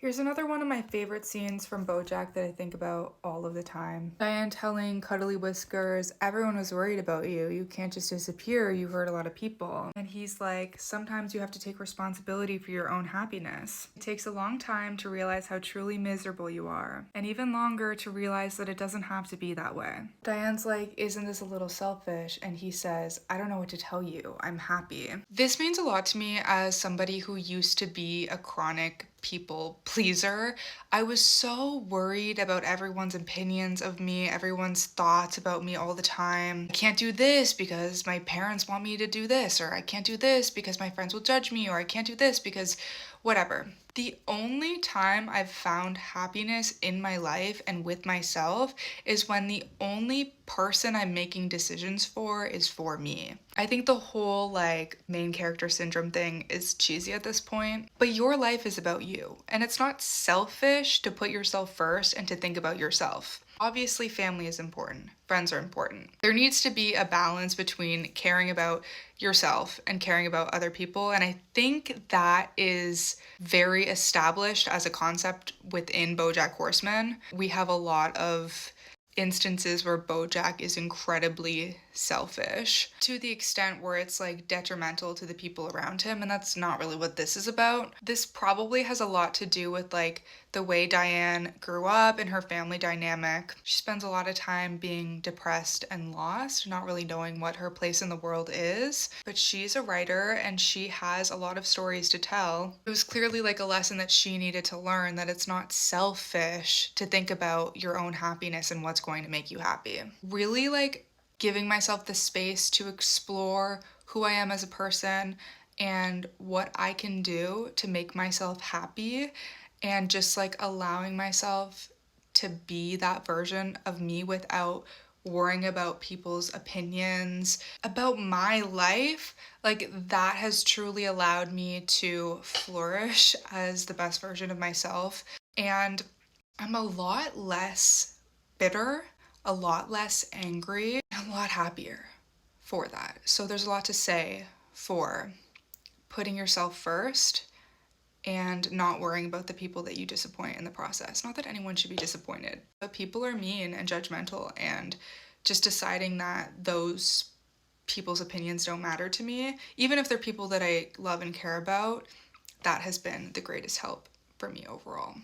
Here's another one of my favorite scenes from BoJack that I think about all of the time. Diane telling Cuddly Whiskers, everyone was worried about you. You can't just disappear. You hurt a lot of people. And he's like, sometimes you have to take responsibility for your own happiness. It takes a long time to realize how truly miserable you are, and even longer to realize that it doesn't have to be that way. Diane's like, isn't this a little selfish? And he says, I don't know what to tell you. I'm happy. This means a lot to me as somebody who used to be a chronic people pleaser. I was so worried about everyone's opinions of me, everyone's thoughts about me all the time. I can't do this because my parents want me to do this, or I can't do this because my friends will judge me, or I can't do this because whatever. The only time I've found happiness in my life and with myself is when the only person I'm making decisions for is for me. I think the whole like main character syndrome thing is cheesy at this point, but your life is about you, and it's not selfish to put yourself first and to think about yourself. Obviously, family is important. Friends are important. There needs to be a balance between caring about yourself and caring about other people. And I think that is very established as a concept within BoJack Horseman. We have a lot of instances where BoJack is incredibly selfish to the extent where it's like detrimental to the people around him, and that's not really what this is about. This probably has a lot to do with like the way Diane grew up and her family dynamic. She spends a lot of time being depressed and lost, not really knowing what her place in the world is. But she's a writer and she has a lot of stories to tell. It was clearly like a lesson that she needed to learn, that it's not selfish to think about your own happiness and what's going to make you happy. Really like giving myself the space to explore who I am as a person and what I can do to make myself happy, and just like allowing myself to be that version of me without worrying about people's opinions about my life. Like that has truly allowed me to flourish as the best version of myself. And I'm a lot less bitter, a lot less angry, a lot happier for that. So there's a lot to say for putting yourself first and not worrying about the people that you disappoint in the process. Not that anyone should be disappointed, but people are mean and judgmental, and just deciding that those people's opinions don't matter to me, even if they're people that I love and care about, that has been the greatest help for me overall.